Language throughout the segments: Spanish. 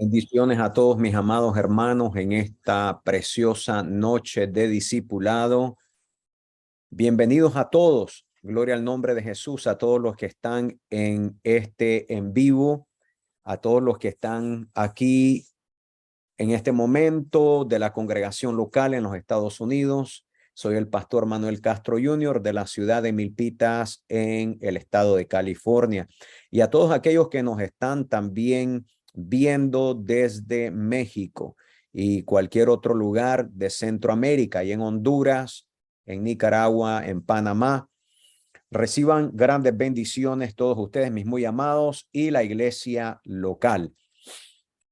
Bendiciones a todos mis amados hermanos en esta preciosa noche de discipulado. Bienvenidos a todos. Gloria al nombre de Jesús, a todos los que están en vivo, a todos los que están aquí en este momento de la congregación local en los Estados Unidos. Soy el pastor Manuel Castro Jr. de la ciudad de Milpitas en el estado de California. Y a todos aquellos que nos están también viendo desde México y cualquier otro lugar de Centroamérica y en Honduras, en Nicaragua, en Panamá. Reciban grandes bendiciones todos ustedes, mis muy amados, y la iglesia local.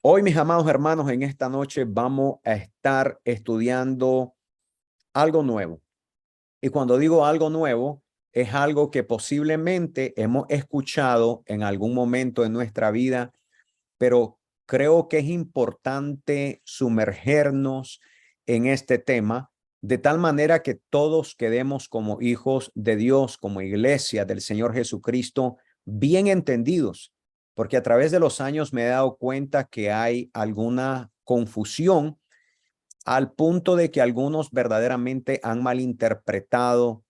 Hoy, mis amados hermanos, en esta noche vamos a estar estudiando algo nuevo. Y cuando digo algo nuevo, es algo que posiblemente hemos escuchado en algún momento en nuestra vida, pero creo que es importante sumergernos en este tema de tal manera que todos quedemos como hijos de Dios, como iglesia del Señor Jesucristo, bien entendidos, porque a través de los años me he dado cuenta que hay alguna confusión al punto de que algunos verdaderamente han malinterpretado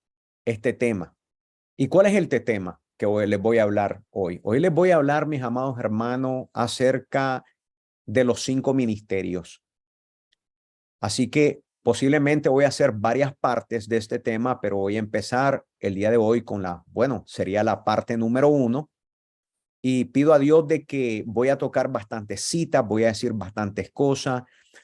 este tema. ¿Y cuál es el tema que hoy les voy a hablar hoy? Hoy les voy a hablar, mis amados hermanos, acerca de los 5 ministerios. Así que posiblemente voy a hacer varias partes de este tema, pero voy a empezar el día de hoy con sería la parte número 1. Y pido a Dios de que voy a tocar bastantes citas, voy a decir bastantes cosas.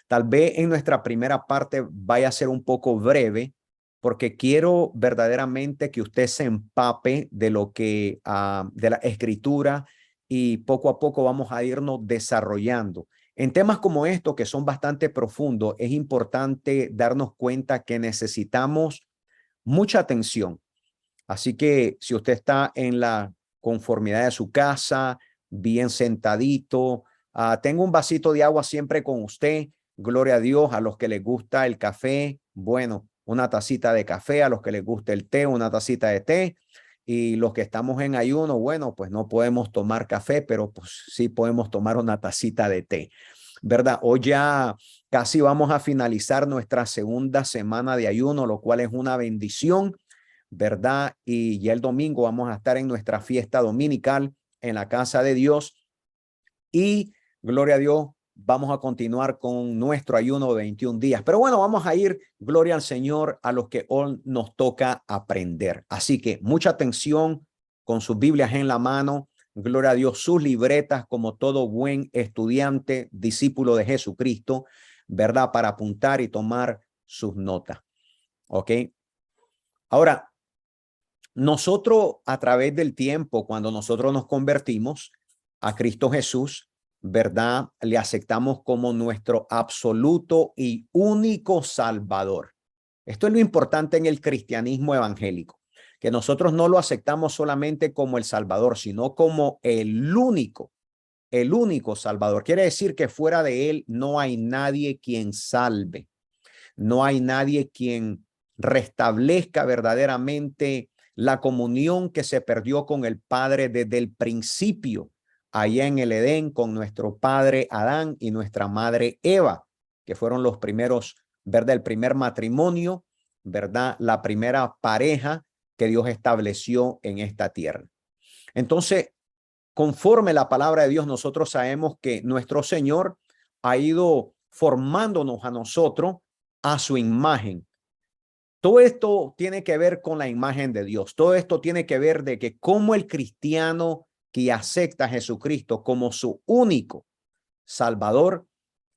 Tal vez en nuestra primera parte vaya a ser un poco breve, porque quiero verdaderamente que usted se empape de lo que, de la escritura, y poco a poco vamos a irnos desarrollando. En temas como estos, que son bastante profundos, es importante darnos cuenta que necesitamos mucha atención. Así que si usted está en la conformidad de su casa, bien sentadito, tengo un vasito de agua siempre con usted. Gloria a Dios. A los que les gusta el café, bueno, una tacita de café. A los que les gusta el té, una tacita de té. Y los que estamos en ayuno, bueno, pues no podemos tomar café, pero pues sí podemos tomar una tacita de té, ¿verdad? Hoy ya casi vamos a finalizar nuestra segunda semana de ayuno, lo cual es una bendición, ¿verdad? Y ya el domingo vamos a estar en nuestra fiesta dominical en la casa de Dios. Y gloria a Dios, vamos a continuar con nuestro ayuno de 21 días. Pero bueno, vamos a ir, gloria al Señor, a los que hoy nos toca aprender. Así que mucha atención, con sus Biblias en la mano. Gloria a Dios, sus libretas, como todo buen estudiante, discípulo de Jesucristo, ¿verdad? Para apuntar y tomar sus notas. ¿Ok? Ahora, nosotros a través del tiempo, cuando nosotros nos convertimos a Cristo Jesús, ¿verdad? Le aceptamos como nuestro absoluto y único Salvador. Esto es lo importante en el cristianismo evangélico, que nosotros no lo aceptamos solamente como el Salvador, sino como el único Salvador. Quiere decir que fuera de él no hay nadie quien salve, no hay nadie quien restablezca verdaderamente la comunión que se perdió con el Padre desde el principio, allá en el Edén, con nuestro padre Adán y nuestra madre Eva, que fueron los primeros, ¿verdad? El primer matrimonio, ¿verdad? La primera pareja que Dios estableció en esta tierra. Entonces, conforme la palabra de Dios, nosotros sabemos que nuestro Señor ha ido formándonos a nosotros a su imagen. Todo esto tiene que ver con la imagen de Dios. Todo esto tiene que ver de que como el cristiano que acepta a Jesucristo como su único Salvador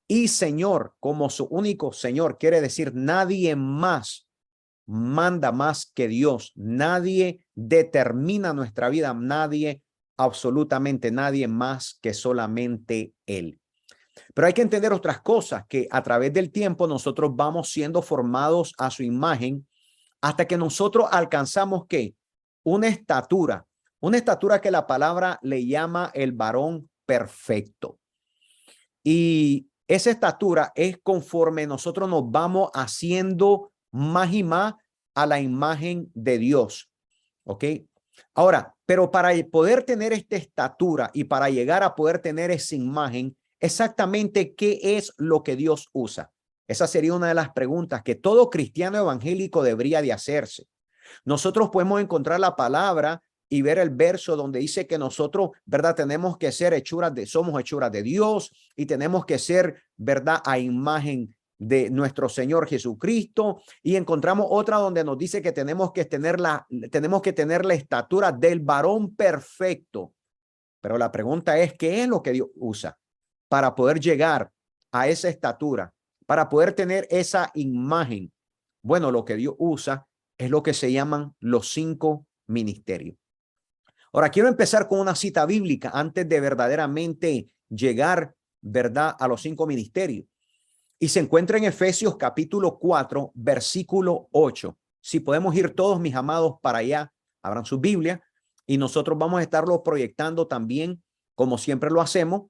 y Señor, como su único Señor, quiere decir nadie más manda más que Dios. Nadie determina nuestra vida. Nadie, absolutamente nadie más que solamente Él. Pero hay que entender otras cosas, que a través del tiempo nosotros vamos siendo formados a su imagen hasta que nosotros alcanzamos ¿qué? Una estatura que la palabra le llama el varón perfecto. Y esa estatura es conforme nosotros nos vamos haciendo más y más a la imagen de Dios. ¿Ok? Ahora, pero para poder tener esta estatura y para llegar a poder tener esa imagen, exactamente qué es lo que Dios usa. Esa sería una de las preguntas que todo cristiano evangélico debería de hacerse. Nosotros podemos encontrar la palabra y ver el verso donde dice que nosotros, ¿verdad? Tenemos que ser somos hechuras de Dios y tenemos que ser, ¿verdad? A imagen de nuestro Señor Jesucristo. Y encontramos otra donde nos dice que tenemos que tener la estatura del varón perfecto. Pero la pregunta es, ¿qué es lo que Dios usa para poder llegar a esa estatura, para poder tener esa imagen? Bueno, lo que Dios usa es lo que se llaman los 5 ministerios. Ahora, quiero empezar con una cita bíblica antes de verdaderamente llegar, ¿verdad?, a los 5 ministerios. Y se encuentra en Efesios capítulo 4, versículo 8. Si podemos ir todos, mis amados, para allá, abran su Biblia y nosotros vamos a estarlo proyectando también, como siempre lo hacemos,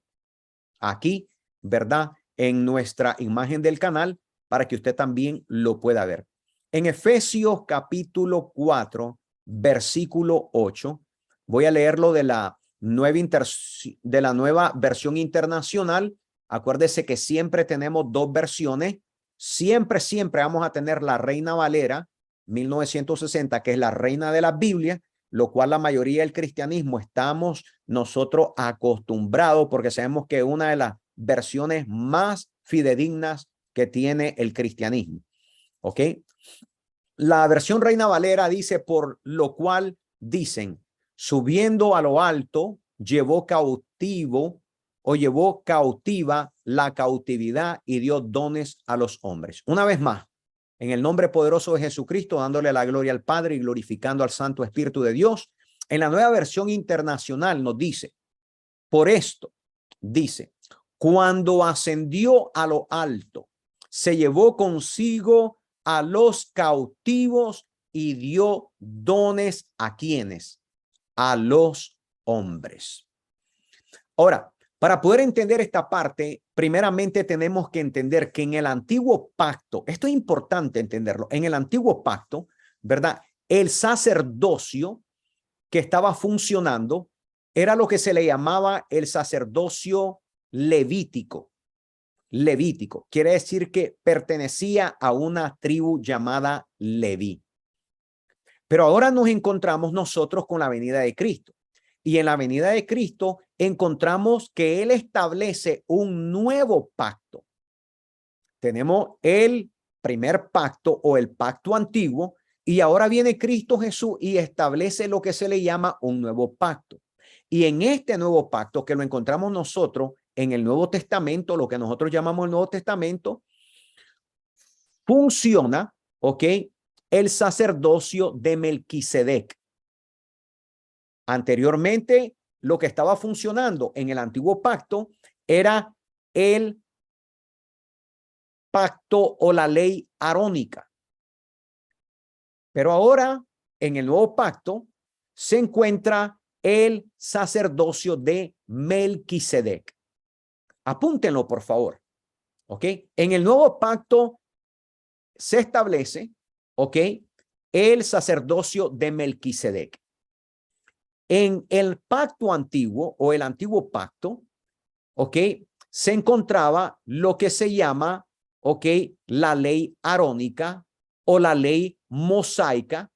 aquí, ¿verdad?, en nuestra imagen del canal para que usted también lo pueda ver. En Efesios capítulo 4, versículo 8, voy a leerlo de la nueva versión internacional. Acuérdese que siempre tenemos 2 versiones. Siempre vamos a tener la Reina Valera 1960, que es la reina de la Biblia, lo cual la mayoría del cristianismo estamos nosotros acostumbrados porque sabemos que es una de las versiones más fidedignas que tiene el cristianismo. ¿Ok? La versión Reina Valera dice, por lo cual dicen, subiendo a lo alto, llevó cautiva la cautividad y dio dones a los hombres. Una vez más, en el nombre poderoso de Jesucristo, dándole la gloria al Padre y glorificando al Santo Espíritu de Dios. En la nueva versión internacional nos dice, por esto, dice, cuando ascendió a lo alto, se llevó consigo a los cautivos y dio dones a quienes, a los hombres. Ahora, para poder entender esta parte, primeramente tenemos que entender que en el antiguo pacto, esto es importante entenderlo, en el antiguo pacto, ¿verdad? El sacerdocio que estaba funcionando era lo que se le llamaba el sacerdocio levítico. Levítico quiere decir que pertenecía a una tribu llamada Leví. Pero ahora nos encontramos nosotros con la venida de Cristo. Y en la venida de Cristo encontramos que Él establece un nuevo pacto. Tenemos el primer pacto o el pacto antiguo y ahora viene Cristo Jesús y establece lo que se le llama un nuevo pacto. Y en este nuevo pacto que lo encontramos nosotros en el Nuevo Testamento, lo que nosotros llamamos el Nuevo Testamento, funciona, ¿ok?, el sacerdocio de Melquisedec. Anteriormente, lo que estaba funcionando en el antiguo pacto era el pacto o la ley arónica. Pero ahora, en el nuevo pacto, se encuentra el sacerdocio de Melquisedec. Apúntenlo, por favor. ¿Ok? En el nuevo pacto se establece, ¿ok?, el sacerdocio de Melquisedec. En el pacto antiguo o el antiguo pacto, ¿ok?, se encontraba lo que se llama, ¿ok?, la ley arónica o la ley mosaica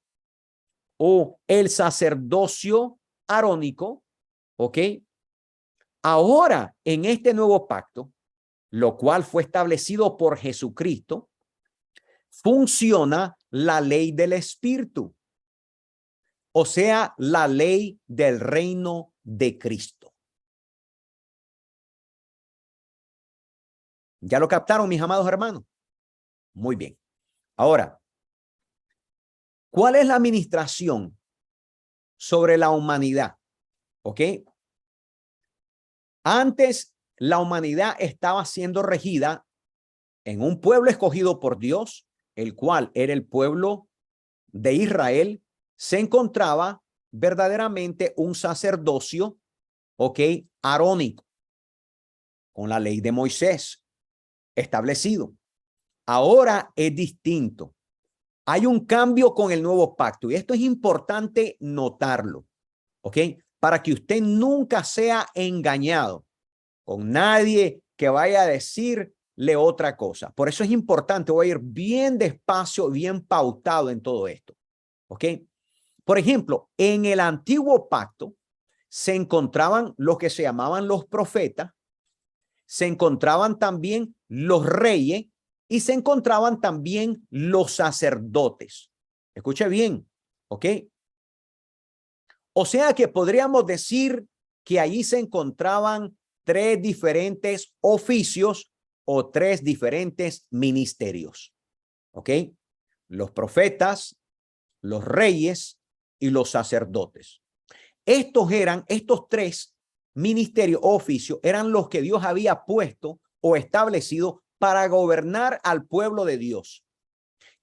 o el sacerdocio arónico, ¿ok? Ahora, en este nuevo pacto, lo cual fue establecido por Jesucristo, funciona la ley del Espíritu, o sea, la ley del reino de Cristo. ¿Ya lo captaron, mis amados hermanos? Muy bien. Ahora, ¿cuál es la administración sobre la humanidad? ¿Ok? Antes, la humanidad estaba siendo regida en un pueblo escogido por Dios, el cual era el pueblo de Israel. Se encontraba verdaderamente un sacerdocio, ¿ok?, arónico, con la ley de Moisés establecido. Ahora es distinto. Hay un cambio con el nuevo pacto y esto es importante notarlo, ¿ok?, para que usted nunca sea engañado con nadie que vaya a decirle otra cosa. Por eso es importante, voy a ir bien despacio, bien pautado en todo esto. ¿Ok? Por ejemplo, en el antiguo pacto se encontraban los que se llamaban los profetas, se encontraban también los reyes y se encontraban también los sacerdotes. Escuche bien, ¿ok? O sea que podríamos decir que allí se encontraban tres diferentes oficios o tres diferentes ministerios, ¿ok? Los profetas, los reyes y los sacerdotes. Estos tres ministerios o oficios eran los que Dios había puesto o establecido para gobernar al pueblo de Dios.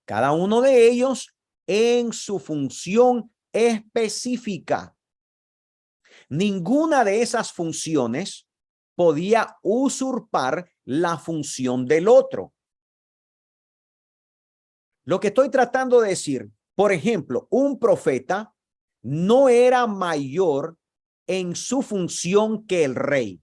Cada uno de ellos en su función específica. Ninguna de esas funciones podía usurpar la función del otro. Lo que estoy tratando de decir, por ejemplo, un profeta no era mayor en su función que el rey.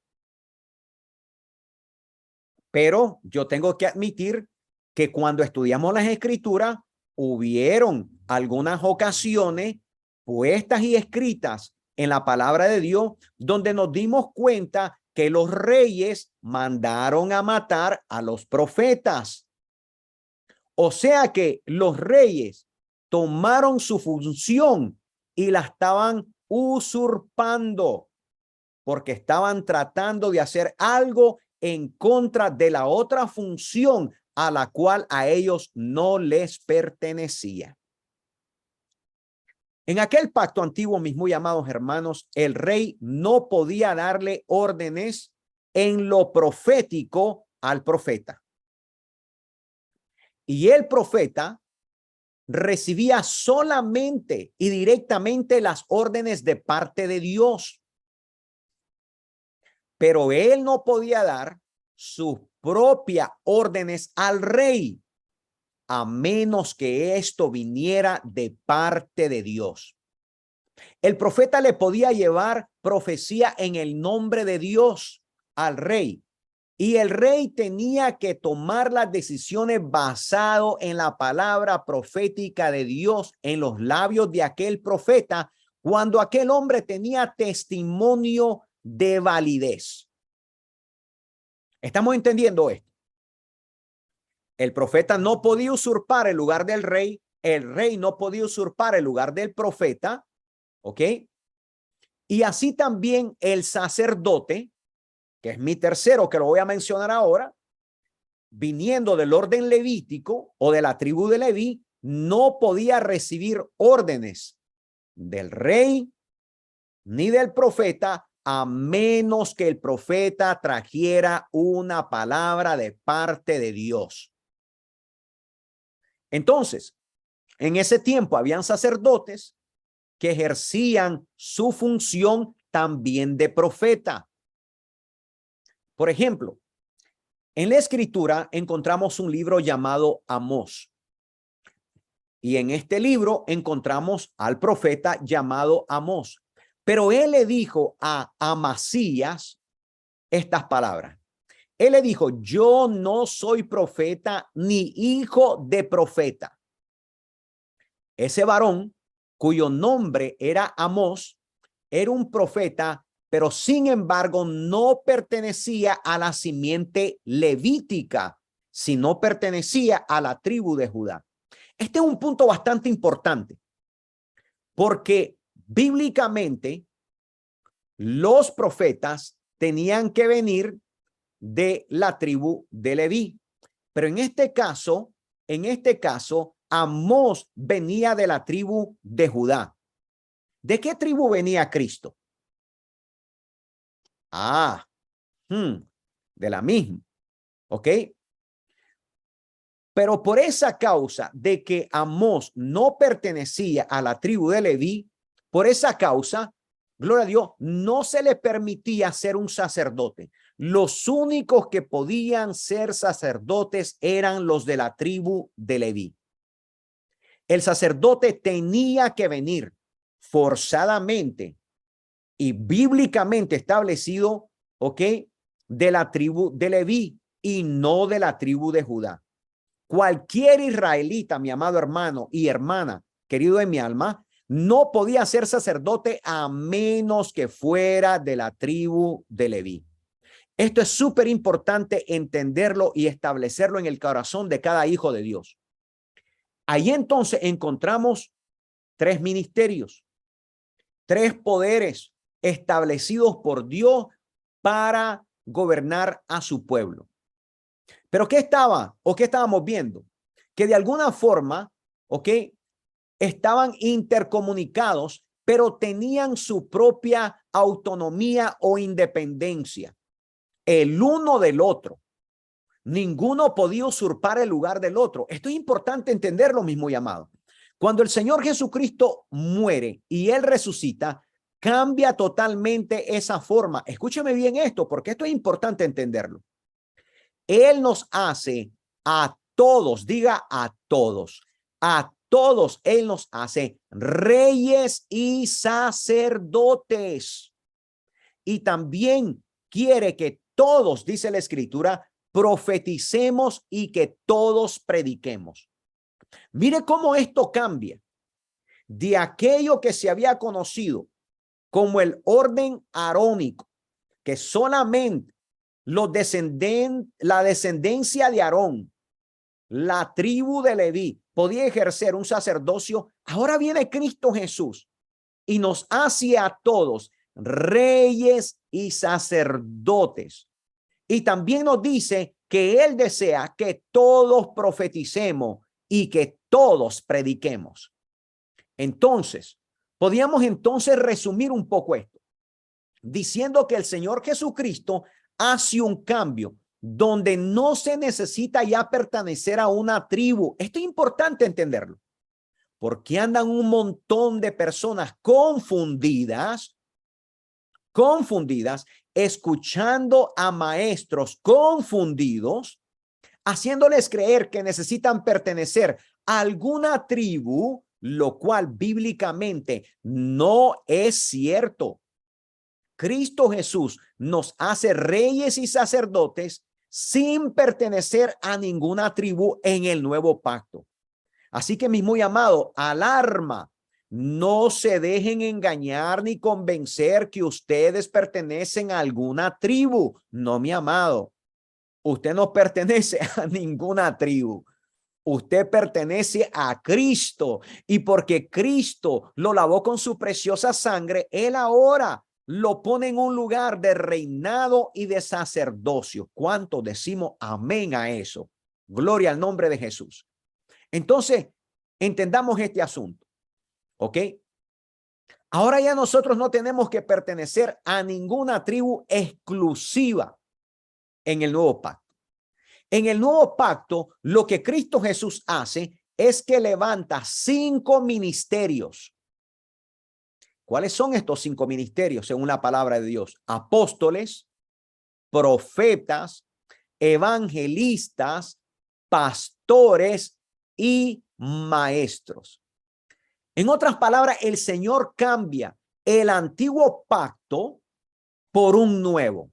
Pero yo tengo que admitir que cuando estudiamos las escrituras, hubieron algunas ocasiones puestas y escritas en la palabra de Dios, donde nos dimos cuenta que los reyes mandaron a matar a los profetas. O sea que los reyes tomaron su función y la estaban usurpando porque estaban tratando de hacer algo en contra de la otra función a la cual a ellos no les pertenecía. En aquel pacto antiguo, mis muy amados hermanos, el rey no podía darle órdenes en lo profético al profeta. Y el profeta recibía solamente y directamente las órdenes de parte de Dios. Pero él no podía dar sus propias órdenes al rey, a menos que esto viniera de parte de Dios. El profeta le podía llevar profecía en el nombre de Dios al rey, y el rey tenía que tomar las decisiones basado en la palabra profética de Dios en los labios de aquel profeta, cuando aquel hombre tenía testimonio de validez. ¿Estamos entendiendo esto? El profeta no podía usurpar el lugar del rey, el rey no podía usurpar el lugar del profeta, ¿ok? Y así también el sacerdote, que es mi tercero, que lo voy a mencionar ahora, viniendo del orden levítico o de la tribu de Leví, no podía recibir órdenes del rey ni del profeta, a menos que el profeta trajera una palabra de parte de Dios. Entonces, en ese tiempo habían sacerdotes que ejercían su función también de profeta. Por ejemplo, en la escritura encontramos un libro llamado Amós. Y en este libro encontramos al profeta llamado Amós. Pero él le dijo a Amasías estas palabras. Él le dijo: yo no soy profeta ni hijo de profeta. Ese varón, cuyo nombre era Amós, era un profeta, pero sin embargo no pertenecía a la simiente levítica, sino pertenecía a la tribu de Judá. Este es un punto bastante importante, porque bíblicamente los profetas tenían que venir de la tribu de Leví, pero en este caso, Amós venía de la tribu de Judá. ¿De qué tribu venía Cristo? De la misma, ¿ok? Pero por esa causa de que Amós no pertenecía a la tribu de Leví, por esa causa, gloria a Dios, no se le permitía ser un sacerdote. Los únicos que podían ser sacerdotes eran los de la tribu de Leví. El sacerdote tenía que venir forzadamente y bíblicamente establecido, ¿ok?, de la tribu de Leví y no de la tribu de Judá. Cualquier israelita, mi amado hermano y hermana, querido en mi alma, no podía ser sacerdote a menos que fuera de la tribu de Leví. Esto es súper importante entenderlo y establecerlo en el corazón de cada hijo de Dios. Ahí entonces encontramos tres ministerios, tres poderes establecidos por Dios para gobernar a su pueblo. Pero ¿qué estábamos viendo? Que de alguna forma, estaban intercomunicados, pero tenían su propia autonomía o independencia, el uno del otro. Ninguno podía usurpar el lugar del otro. Esto es importante entenderlo, mis muy amados. Cuando el Señor Jesucristo muere y Él resucita, cambia totalmente esa forma. Escúcheme bien esto, porque esto es importante entenderlo. Él nos hace a todos, diga a todos, Él nos hace reyes y sacerdotes. Y también quiere que todos, dice la Escritura, profeticemos y que todos prediquemos. Mire cómo esto cambia de aquello que se había conocido como el orden arónico, que solamente la descendencia de Aarón, la tribu de Leví, podía ejercer un sacerdocio. Ahora viene Cristo Jesús y nos hace a todos reyes y sacerdotes. Y también nos dice que Él desea que todos profeticemos y que todos prediquemos. Entonces, podríamos entonces resumir un poco esto, diciendo que el Señor Jesucristo hace un cambio donde no se necesita ya pertenecer a una tribu. Esto es importante entenderlo, porque andan un montón de personas confundidas, escuchando a maestros confundidos, haciéndoles creer que necesitan pertenecer a alguna tribu, lo cual bíblicamente no es cierto. Cristo Jesús nos hace reyes y sacerdotes sin pertenecer a ninguna tribu en el nuevo pacto. Así que, mis muy amados, alarma. No se dejen engañar ni convencer que ustedes pertenecen a alguna tribu. No, mi amado. Usted no pertenece a ninguna tribu. Usted pertenece a Cristo. Y porque Cristo lo lavó con su preciosa sangre, Él ahora lo pone en un lugar de reinado y de sacerdocio. ¿Cuánto decimos amén a eso? Gloria al nombre de Jesús. Entonces, entendamos este asunto. ¿Ok? Ahora ya nosotros no tenemos que pertenecer a ninguna tribu exclusiva en el nuevo pacto. En el nuevo pacto, lo que Cristo Jesús hace es que levanta 5 ministerios. ¿Cuáles son estos 5 ministerios según la palabra de Dios? Apóstoles, profetas, evangelistas, pastores y maestros. En otras palabras, el Señor cambia el antiguo pacto por un nuevo.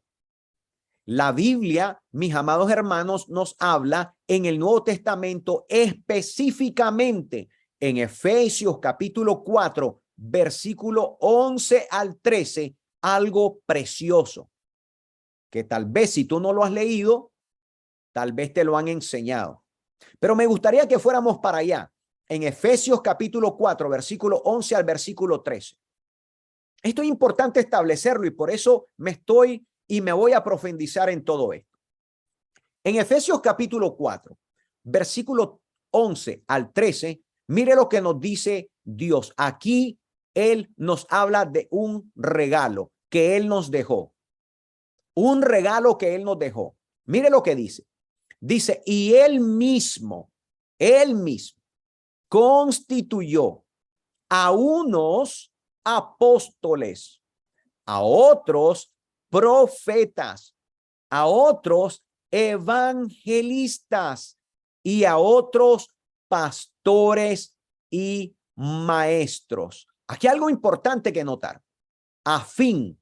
La Biblia, mis amados hermanos, nos habla en el Nuevo Testamento específicamente en Efesios capítulo 4, versículo 11 al 13, algo precioso que tal vez si tú no lo has leído, tal vez te lo han enseñado. Pero me gustaría que fuéramos para allá. En Efesios capítulo 4, versículo 11 al versículo 13. Esto es importante establecerlo y por eso me voy a profundizar en todo esto. En Efesios capítulo 4, versículo 11 al 13, mire lo que nos dice Dios. Aquí Él nos habla de un regalo que Él nos dejó. Un regalo que Él nos dejó. Mire lo que dice. Dice, y Él mismo constituyó a unos apóstoles, a otros profetas, a otros evangelistas y a otros pastores y maestros. Aquí algo importante que notar. A fin,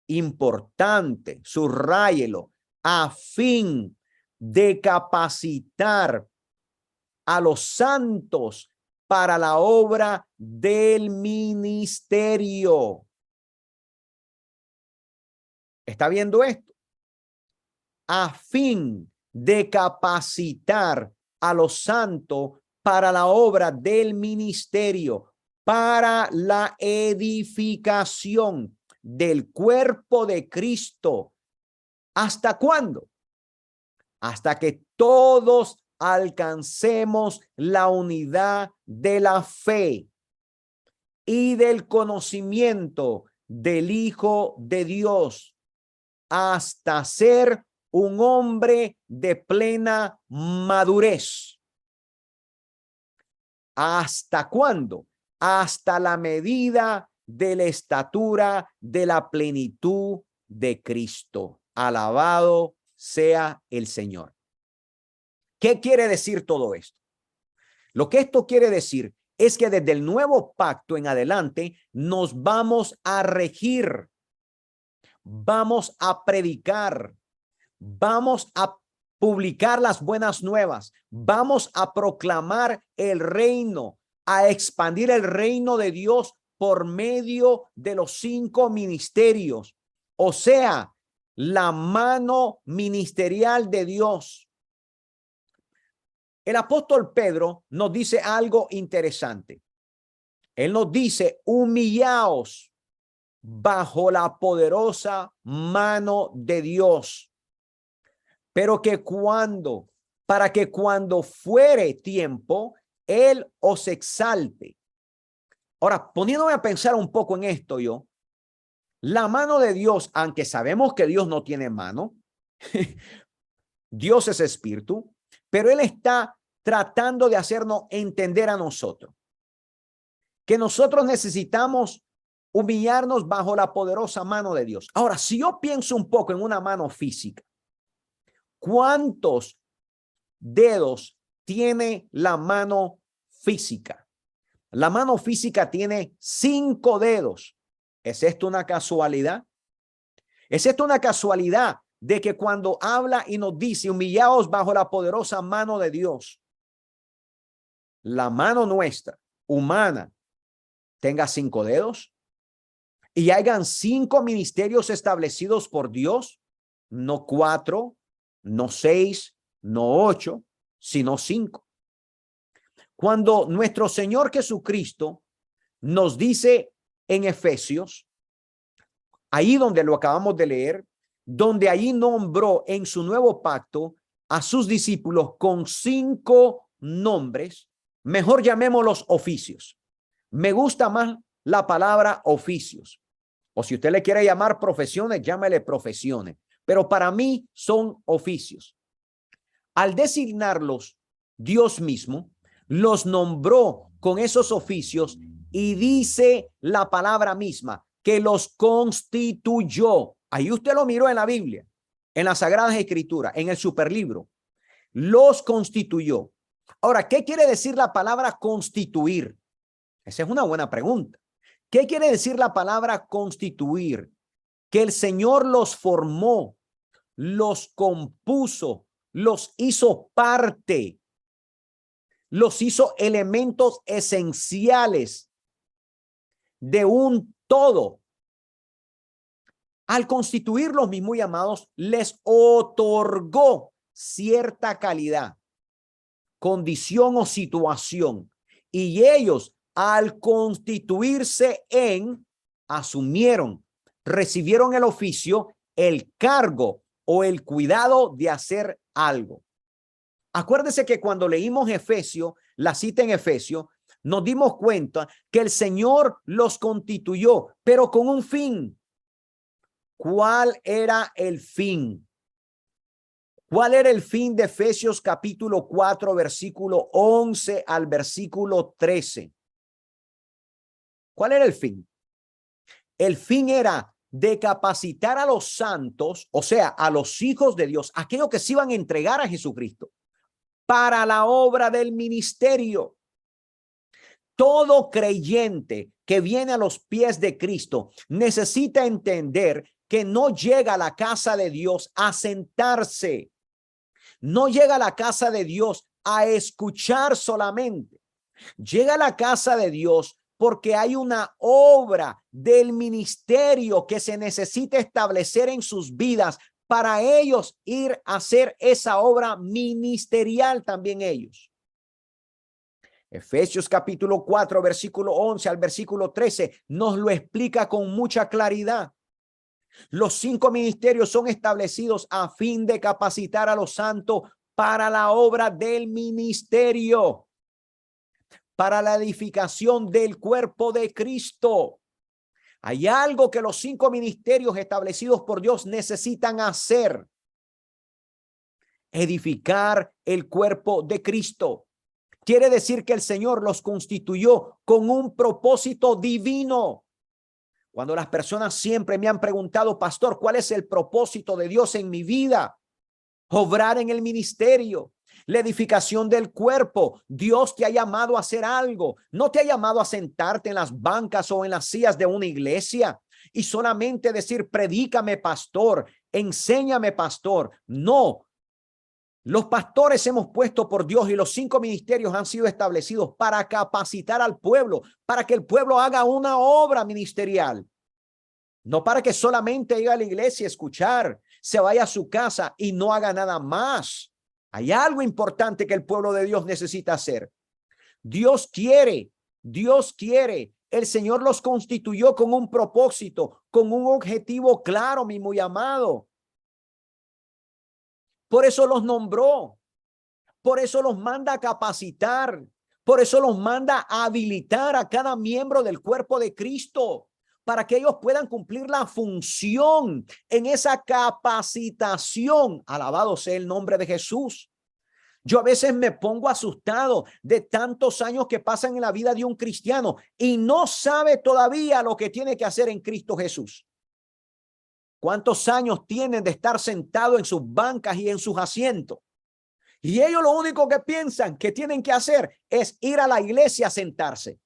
importante, subráyelo, a fin de capacitar a los santos para la obra del ministerio. ¿Está viendo esto? A fin de capacitar a los santos para la obra del ministerio, para la edificación del cuerpo de Cristo. ¿Hasta cuándo? Hasta que todos alcancemos la unidad de la fe y del conocimiento del Hijo de Dios, hasta ser un hombre de plena madurez. ¿Hasta cuándo? Hasta la medida de la estatura de la plenitud de Cristo. Alabado sea el Señor. ¿Qué quiere decir todo esto? Lo que esto quiere decir es que desde el nuevo pacto en adelante nos vamos a regir, vamos a predicar, vamos a publicar las buenas nuevas, vamos a proclamar el reino, a expandir el reino de Dios por medio de los 5 ministerios, o sea, la mano ministerial de Dios. El apóstol Pedro nos dice algo interesante. Él nos dice: humillaos bajo la poderosa mano de Dios, pero que para que cuando fuere tiempo, Él os exalte. Ahora, poniéndome a pensar un poco en esto, la mano de Dios, aunque sabemos que Dios no tiene mano, Dios es espíritu, pero Él está tratando de hacernos entender a nosotros que nosotros necesitamos humillarnos bajo la poderosa mano de Dios. Ahora, si yo pienso un poco en una mano física, ¿cuántos dedos tiene la mano física? La mano física tiene 5 dedos. ¿Es esto una casualidad? ¿Es esto una casualidad de que cuando habla y nos dice humillaos bajo la poderosa mano de Dios, la mano nuestra, humana, tenga 5 dedos y hayan 5 ministerios establecidos por Dios? No 4, no 6, no 8, sino 5. Cuando nuestro Señor Jesucristo nos dice en Efesios, ahí donde lo acabamos de leer, donde ahí nombró en su nuevo pacto a sus discípulos con 5 nombres, mejor llamémoslos oficios. Me gusta más la palabra oficios, o si usted le quiere llamar profesiones, llámele profesiones, pero para mí son oficios. Al designarlos, Dios mismo los nombró con esos oficios y dice la palabra misma que los constituyó. Ahí usted lo miró en la Biblia, en las Sagradas Escrituras, en el superlibro. Los constituyó. Ahora, ¿qué quiere decir la palabra constituir? Esa es una buena pregunta. ¿Qué quiere decir la palabra constituir? Que el Señor los formó, los compuso, los hizo parte, los hizo elementos esenciales de un todo. Al constituirlos, mis muy amados, les otorgó cierta calidad, condición o situación, y ellos, al constituirse asumieron, recibieron el oficio, el cargo o el cuidado de hacer algo. Acuérdese que cuando leímos Efesios, la cita en Efesios, nos dimos cuenta que el Señor los constituyó, pero con un fin. ¿Cuál era el fin? ¿Cuál era el fin de Efesios capítulo 4, versículo 11 al versículo 13? ¿Cuál era el fin? El fin era de capacitar a los santos, o sea, a los hijos de Dios, aquellos que se iban a entregar a Jesucristo, para la obra del ministerio. Todo creyente que viene a los pies de Cristo necesita entender que no llega a la casa de Dios a sentarse, no llega a la casa de Dios a escuchar solamente, llega a la casa de Dios porque hay una obra del ministerio que se necesita establecer en sus vidas para ellos ir a hacer esa obra ministerial también ellos. Efesios capítulo 4, versículo 11 al versículo 13 nos lo explica con mucha claridad. Los 5 ministerios son establecidos a fin de capacitar a los santos para la obra del ministerio, para la edificación del cuerpo de Cristo. Hay algo que los 5 ministerios establecidos por Dios necesitan hacer: edificar el cuerpo de Cristo. Quiere decir que el Señor los constituyó con un propósito divino. Cuando las personas siempre me han preguntado, pastor, ¿cuál es el propósito de Dios en mi vida? Obrar en el ministerio, la edificación del cuerpo. Dios te ha llamado a hacer algo. No te ha llamado a sentarte en las bancas o en las sillas de una iglesia y solamente decir, predícame, pastor, enséñame, pastor. No. Los pastores hemos puesto por Dios y los 5 ministerios han sido establecidos para capacitar al pueblo, para que el pueblo haga una obra ministerial. No para que solamente llegue a la iglesia a escuchar, se vaya a su casa y no haga nada más. Hay algo importante que el pueblo de Dios necesita hacer. Dios quiere, el Señor los constituyó con un propósito, con un objetivo claro, mi muy amado. Por eso los nombró, por eso los manda a capacitar, por eso los manda a habilitar a cada miembro del cuerpo de Cristo, para que ellos puedan cumplir la función en esa capacitación. Alabado sea el nombre de Jesús. Yo a veces me pongo asustado de tantos años que pasan en la vida de un cristiano y no sabe todavía lo que tiene que hacer en Cristo Jesús. ¿Cuántos años tienen de estar sentados en sus bancas y en sus asientos? Y ellos lo único que piensan que tienen que hacer es ir a la iglesia a sentarse.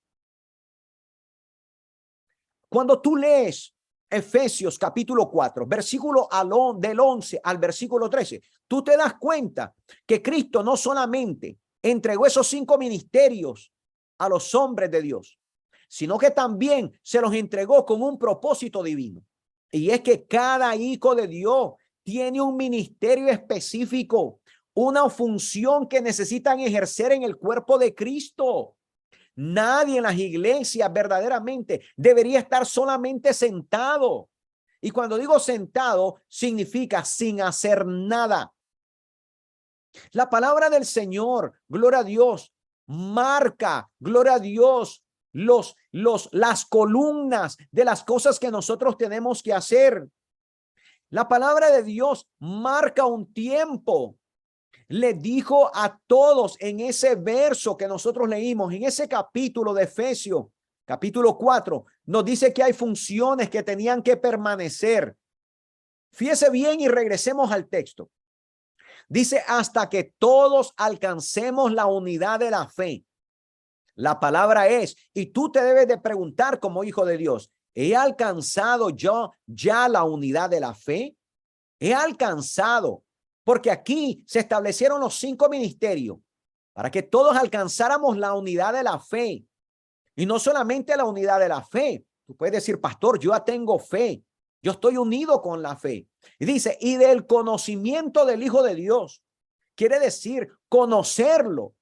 Cuando tú lees Efesios capítulo 4, versículo del 11 al versículo 13, tú te das cuenta que Cristo no solamente entregó esos 5 ministerios a los hombres de Dios, sino que también se los entregó con un propósito divino. Y es que cada hijo de Dios tiene un ministerio específico, una función que necesitan ejercer en el cuerpo de Cristo. Nadie en las iglesias verdaderamente debería estar solamente sentado. Y cuando digo sentado, significa sin hacer nada. La palabra del Señor, gloria a Dios, marca, gloria a Dios, las columnas de las cosas que nosotros tenemos que hacer. La palabra de Dios marca un tiempo. Le dijo a todos en ese verso que nosotros leímos, en ese capítulo de Efesios, capítulo 4, nos dice que hay funciones que tenían que permanecer. Fíjese bien y regresemos al texto. Dice, hasta que todos alcancemos la unidad de la fe. La palabra es, y tú te debes de preguntar como hijo de Dios, ¿he alcanzado yo ya la unidad de la fe? ¿He alcanzado? Porque aquí se establecieron los 5 ministerios para que todos alcanzáramos la unidad de la fe. Y no solamente la unidad de la fe. Tú puedes decir, pastor, yo ya tengo fe. Yo estoy unido con la fe. Y dice, y del conocimiento del Hijo de Dios. Quiere decir conocerlo.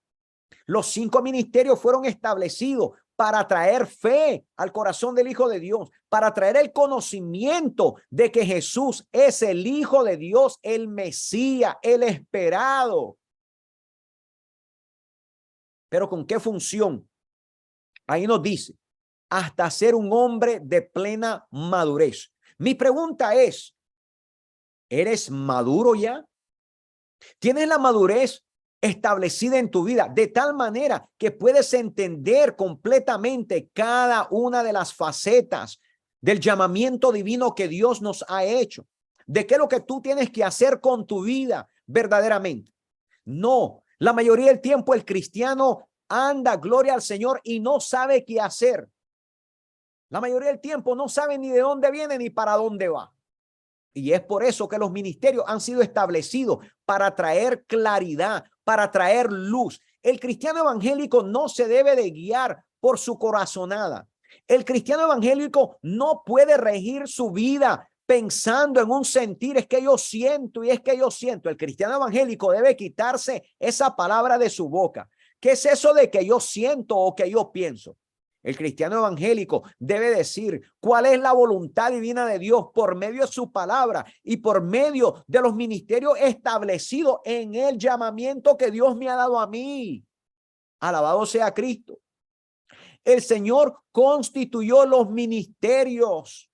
Los 5 ministerios fueron establecidos para traer fe al corazón del Hijo de Dios, para traer el conocimiento de que Jesús es el Hijo de Dios, el Mesías, el esperado. Pero ¿con qué función? Ahí nos dice, hasta ser un hombre de plena madurez. Mi pregunta es, ¿eres maduro ya? ¿Tienes la madurez establecida en tu vida de tal manera que puedes entender completamente cada una de las facetas del llamamiento divino que Dios nos ha hecho? ¿De qué es lo que tú tienes que hacer con tu vida verdaderamente? No, la mayoría del tiempo el cristiano anda, gloria al Señor, y no sabe qué hacer. La mayoría del tiempo no sabe ni de dónde viene ni para dónde va. Y es por eso que los ministerios han sido establecidos para traer claridad, para traer luz. El cristiano evangélico no se debe de guiar por su corazonada. El cristiano evangélico no puede regir su vida pensando en un sentir, es que yo siento y es que yo siento. El cristiano evangélico debe quitarse esa palabra de su boca. ¿Qué es eso de que yo siento o que yo pienso? El cristiano evangélico debe decir cuál es la voluntad divina de Dios por medio de su palabra y por medio de los ministerios establecidos en el llamamiento que Dios me ha dado a mí. Alabado sea Cristo. El Señor constituyó los ministerios.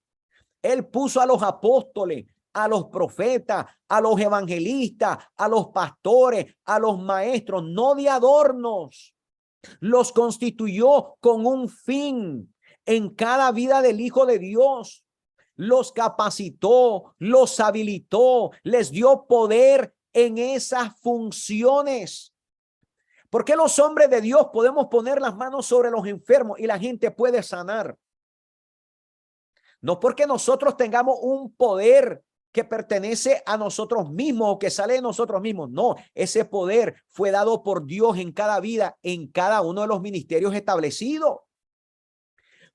Él puso a los apóstoles, a los profetas, a los evangelistas, a los pastores, a los maestros, no de adornos. Los constituyó con un fin en cada vida del Hijo de Dios. Los capacitó, los habilitó, les dio poder en esas funciones. ¿Por qué los hombres de Dios podemos poner las manos sobre los enfermos y la gente puede sanar? No porque nosotros tengamos un poder que pertenece a nosotros mismos o que sale de nosotros mismos. No, ese poder fue dado por Dios en cada vida, en cada uno de los ministerios establecidos.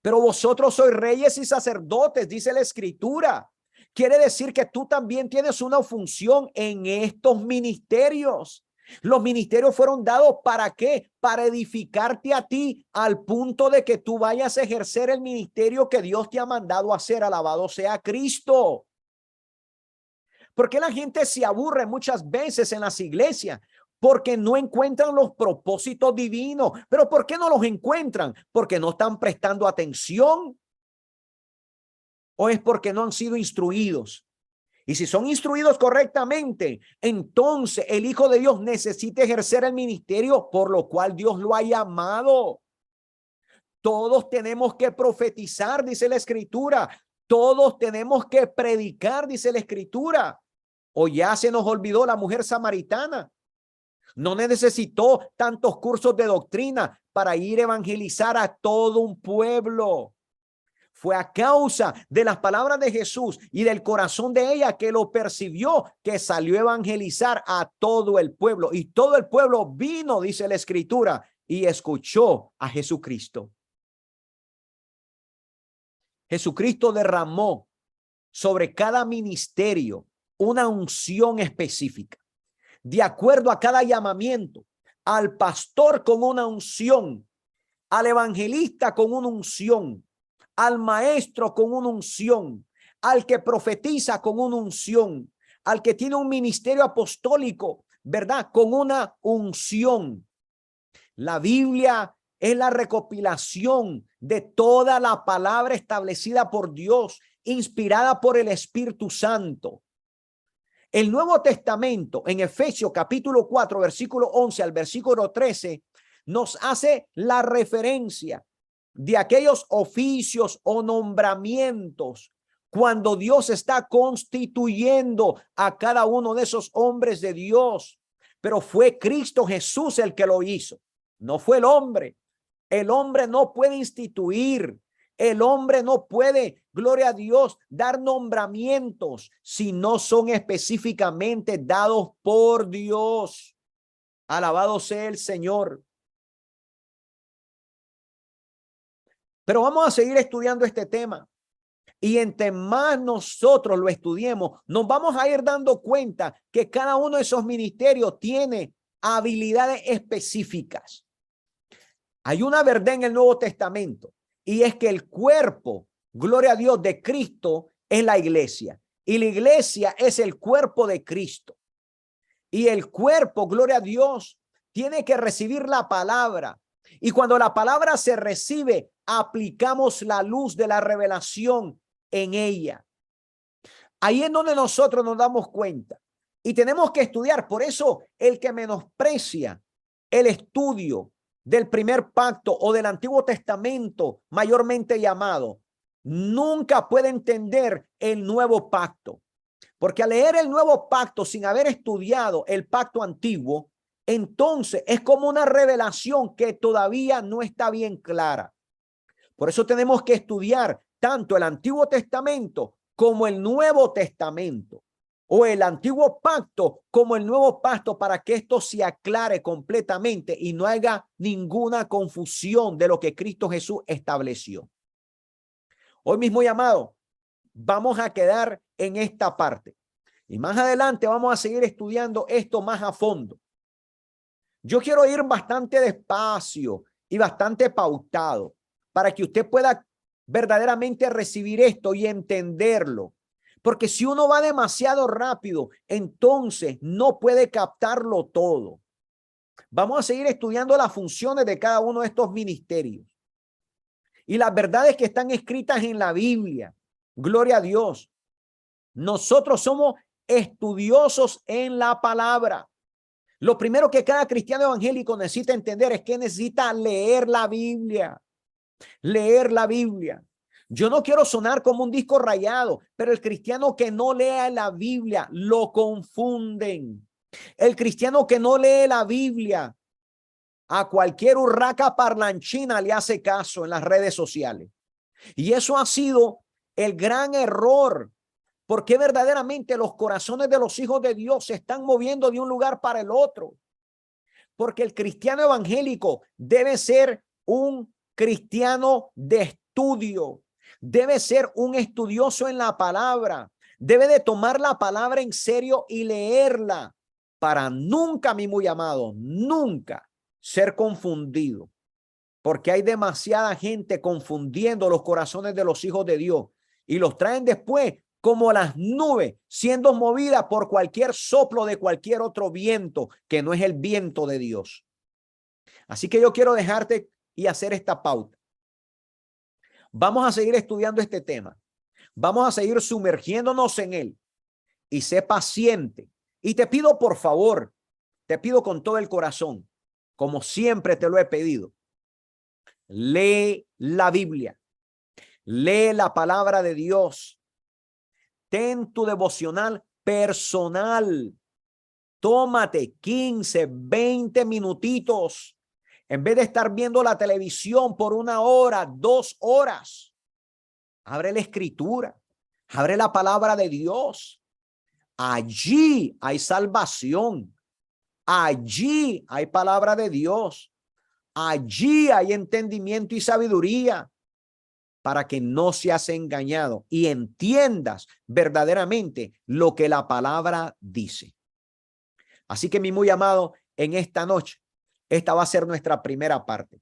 Pero vosotros sois reyes y sacerdotes, dice la Escritura. Quiere decir que tú también tienes una función en estos ministerios. Los ministerios fueron dados ¿para qué? Para edificarte a ti al punto de que tú vayas a ejercer el ministerio que Dios te ha mandado a hacer. Alabado sea Cristo. ¿Por qué la gente se aburre muchas veces en las iglesias? Porque no encuentran los propósitos divinos. ¿Pero por qué no los encuentran? Porque no están prestando atención. ¿O es porque no han sido instruidos? Y si son instruidos correctamente, entonces el Hijo de Dios necesita ejercer el ministerio por lo cual Dios lo ha llamado. Todos tenemos que profetizar, dice la Escritura. Todos tenemos que predicar, dice la Escritura. ¿O ya se nos olvidó la mujer samaritana? No necesitó tantos cursos de doctrina para ir a evangelizar a todo un pueblo. Fue a causa de las palabras de Jesús y del corazón de ella que lo percibió, que salió a evangelizar a todo el pueblo. Y todo el pueblo vino, dice la Escritura, y escuchó a Jesucristo. Jesucristo derramó sobre cada ministerio una unción específica, de acuerdo a cada llamamiento. Al pastor con una unción, al evangelista con una unción, al maestro con una unción, al que profetiza con una unción, al que tiene un ministerio apostólico, ¿verdad? Con una unción. La Biblia es la recopilación de toda la palabra establecida por Dios, inspirada por el Espíritu Santo. El Nuevo Testamento, en Efesios capítulo 4, versículo 11 al versículo 13, nos hace la referencia de aquellos oficios o nombramientos cuando Dios está constituyendo a cada uno de esos hombres de Dios. Pero fue Cristo Jesús el que lo hizo, no fue el hombre. El hombre no puede instituir. El hombre no puede, gloria a Dios, dar nombramientos si no son específicamente dados por Dios. Alabado sea el Señor. Pero vamos a seguir estudiando este tema. Y entre más nosotros lo estudiemos, nos vamos a ir dando cuenta que cada uno de esos ministerios tiene habilidades específicas. Hay una verdad en el Nuevo Testamento. Y es que el cuerpo, gloria a Dios, de Cristo es la iglesia. Y la iglesia es el cuerpo de Cristo. Y el cuerpo, gloria a Dios, tiene que recibir la palabra. Y cuando la palabra se recibe, aplicamos la luz de la revelación en ella. Ahí es donde nosotros nos damos cuenta. Y tenemos que estudiar. Por eso el que menosprecia el estudio del primer pacto o del Antiguo Testamento mayormente llamado, nunca puede entender el nuevo pacto. Porque al leer el nuevo pacto sin haber estudiado el pacto antiguo, entonces es como una revelación que todavía no está bien clara. Por eso tenemos que estudiar tanto el Antiguo Testamento como el Nuevo Testamento, o el Antiguo Pacto como el Nuevo Pacto, para que esto se aclare completamente y no haya ninguna confusión de lo que Cristo Jesús estableció. Hoy mismo, llamado, vamos a quedar en esta parte y más adelante vamos a seguir estudiando esto más a fondo. Yo quiero ir bastante despacio y bastante pautado para que usted pueda verdaderamente recibir esto y entenderlo. Porque si uno va demasiado rápido, entonces no puede captarlo todo. Vamos a seguir estudiando las funciones de cada uno de estos ministerios y las verdades que están escritas en la Biblia. Gloria a Dios. Nosotros somos estudiosos en la palabra. Lo primero que cada cristiano evangélico necesita entender es que necesita leer la Biblia. Leer la Biblia. Yo no quiero sonar como un disco rayado, pero el cristiano que no lea la Biblia lo confunden. El cristiano que no lee la Biblia a cualquier urraca parlanchina le hace caso en las redes sociales. Y eso ha sido el gran error, porque verdaderamente los corazones de los hijos de Dios se están moviendo de un lugar para el otro. Porque el cristiano evangélico debe ser un cristiano de estudio, debe ser un estudioso en la palabra, debe de tomar la palabra en serio y leerla para nunca, mi muy amado, nunca ser confundido, porque hay demasiada gente confundiendo los corazones de los hijos de Dios y los traen después como las nubes, siendo movidas por cualquier soplo de cualquier otro viento que no es el viento de Dios. Así que yo quiero dejarte y hacer esta pauta. Vamos a seguir estudiando este tema. Vamos a seguir sumergiéndonos en él y sé paciente. Y te pido, por favor, te pido con todo el corazón, como siempre te lo he pedido, lee la Biblia, lee la palabra de Dios, ten tu devocional personal, tómate 15, 20 minutitos. En vez de estar viendo la televisión por 1 hora, 2 horas, abre la escritura, abre la palabra de Dios. Allí hay salvación. Allí hay palabra de Dios. Allí hay entendimiento y sabiduría para que no seas engañado y entiendas verdaderamente lo que la palabra dice. Así que mi muy amado, en esta noche, esta va a ser nuestra primera parte.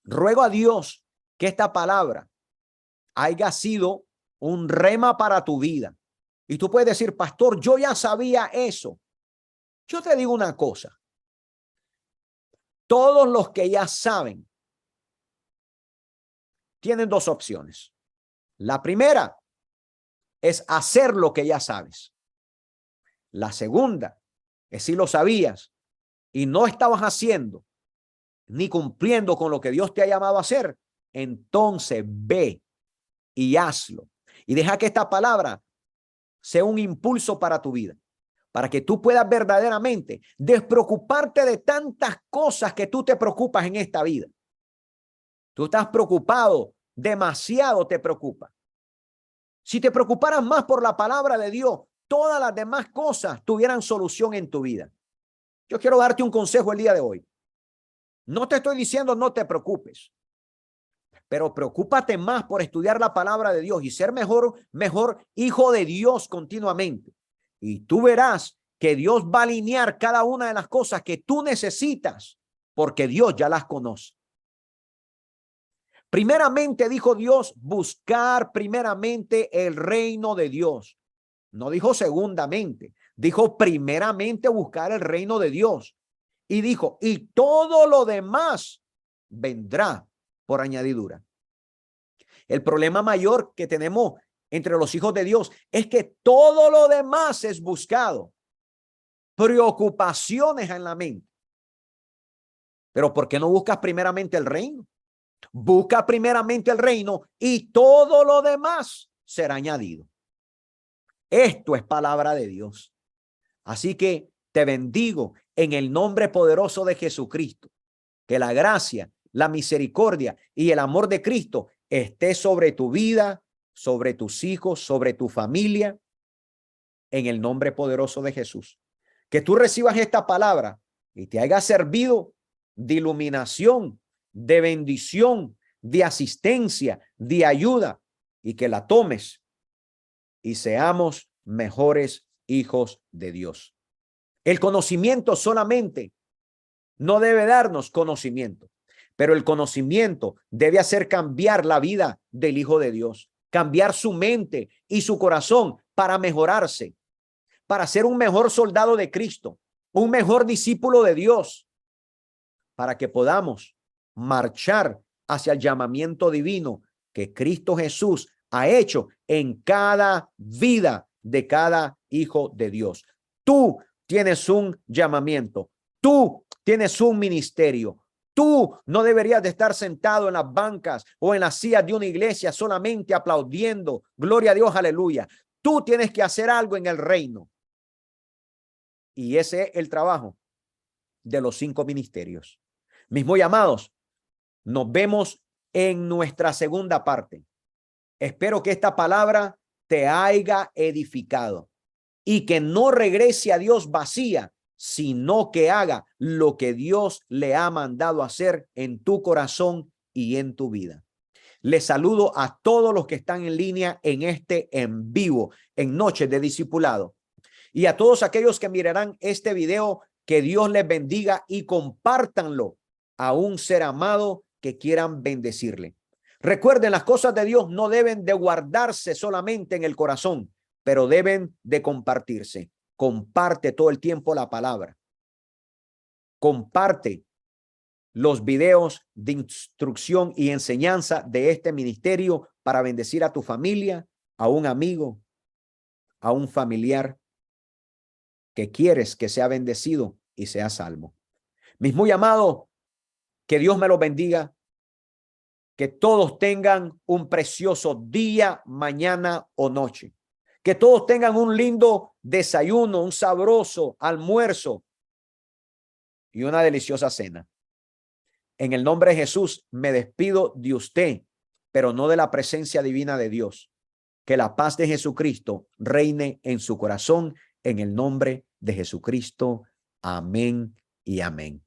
Ruego a Dios que esta palabra haya sido un rema para tu vida. Y tú puedes decir, pastor, yo ya sabía eso. Yo te digo una cosa. Todos los que ya saben tienen 2 opciones. La primera es hacer lo que ya sabes. La segunda es si lo sabías y no estabas haciendo ni cumpliendo con lo que Dios te ha llamado a hacer, entonces ve y hazlo. Y deja que esta palabra sea un impulso para tu vida, para que tú puedas verdaderamente despreocuparte de tantas cosas que tú te preocupas en esta vida. Tú estás preocupado, demasiado te preocupa. Si te preocuparas más por la palabra de Dios, todas las demás cosas tuvieran solución en tu vida. Yo quiero darte un consejo el día de hoy. No te estoy diciendo no te preocupes, pero preocúpate más por estudiar la palabra de Dios y ser mejor hijo de Dios continuamente. Y tú verás que Dios va a alinear cada una de las cosas que tú necesitas, porque Dios ya las conoce. Primeramente dijo Dios, buscar primeramente el reino de Dios. No dijo segundamente, dijo primeramente buscar el reino de Dios. Y dijo, y todo lo demás vendrá por añadidura. El problema mayor que tenemos entre los hijos de Dios es que todo lo demás es buscado. Preocupaciones en la mente. Pero ¿por qué no buscas primeramente el reino? Busca primeramente el reino y todo lo demás será añadido. Esto es palabra de Dios. Así que te bendigo en el nombre poderoso de Jesucristo. Que la gracia, la misericordia y el amor de Cristo esté sobre tu vida, sobre tus hijos, sobre tu familia, en el nombre poderoso de Jesús. Que tú recibas esta palabra y te haya servido de iluminación, de bendición, de asistencia, de ayuda, y que la tomes y seamos mejores hijos de Dios. El conocimiento solamente no debe darnos conocimiento, pero el conocimiento debe hacer cambiar la vida del Hijo de Dios, cambiar su mente y su corazón para mejorarse, para ser un mejor soldado de Cristo, un mejor discípulo de Dios, para que podamos marchar hacia el llamamiento divino que Cristo Jesús ha hecho en cada vida de cada hijo de Dios. Tú tienes un llamamiento, tú tienes un ministerio. Tú no deberías de estar sentado en las bancas o en las sillas de una iglesia solamente aplaudiendo. Gloria a Dios, aleluya. Tú tienes que hacer algo en el reino. Y ese es el trabajo de los 5 ministerios. Mis muy amados, nos vemos en nuestra segunda parte. Espero que esta palabra te haya edificado y que no regrese a Dios vacía, sino que haga lo que Dios le ha mandado hacer en tu corazón y en tu vida. Les saludo a todos los que están en línea en este en vivo, en Noches de Discipulado. Y a todos aquellos que mirarán este video, que Dios les bendiga y compártanlo a un ser amado que quieran bendecirle. Recuerden, las cosas de Dios no deben de guardarse solamente en el corazón, pero deben de compartirse. Comparte todo el tiempo la palabra. Comparte los videos de instrucción y enseñanza de este ministerio para bendecir a tu familia, a un amigo, a un familiar que quieres que sea bendecido y sea salvo. Mis muy amados, que Dios me los bendiga, que todos tengan un precioso día, mañana o noche, que todos tengan un lindo desayuno, un sabroso almuerzo y una deliciosa cena. En el nombre de Jesús me despido de usted, pero no de la presencia divina de Dios. Que la paz de Jesucristo reine en su corazón, en el nombre de Jesucristo. Amén y amén.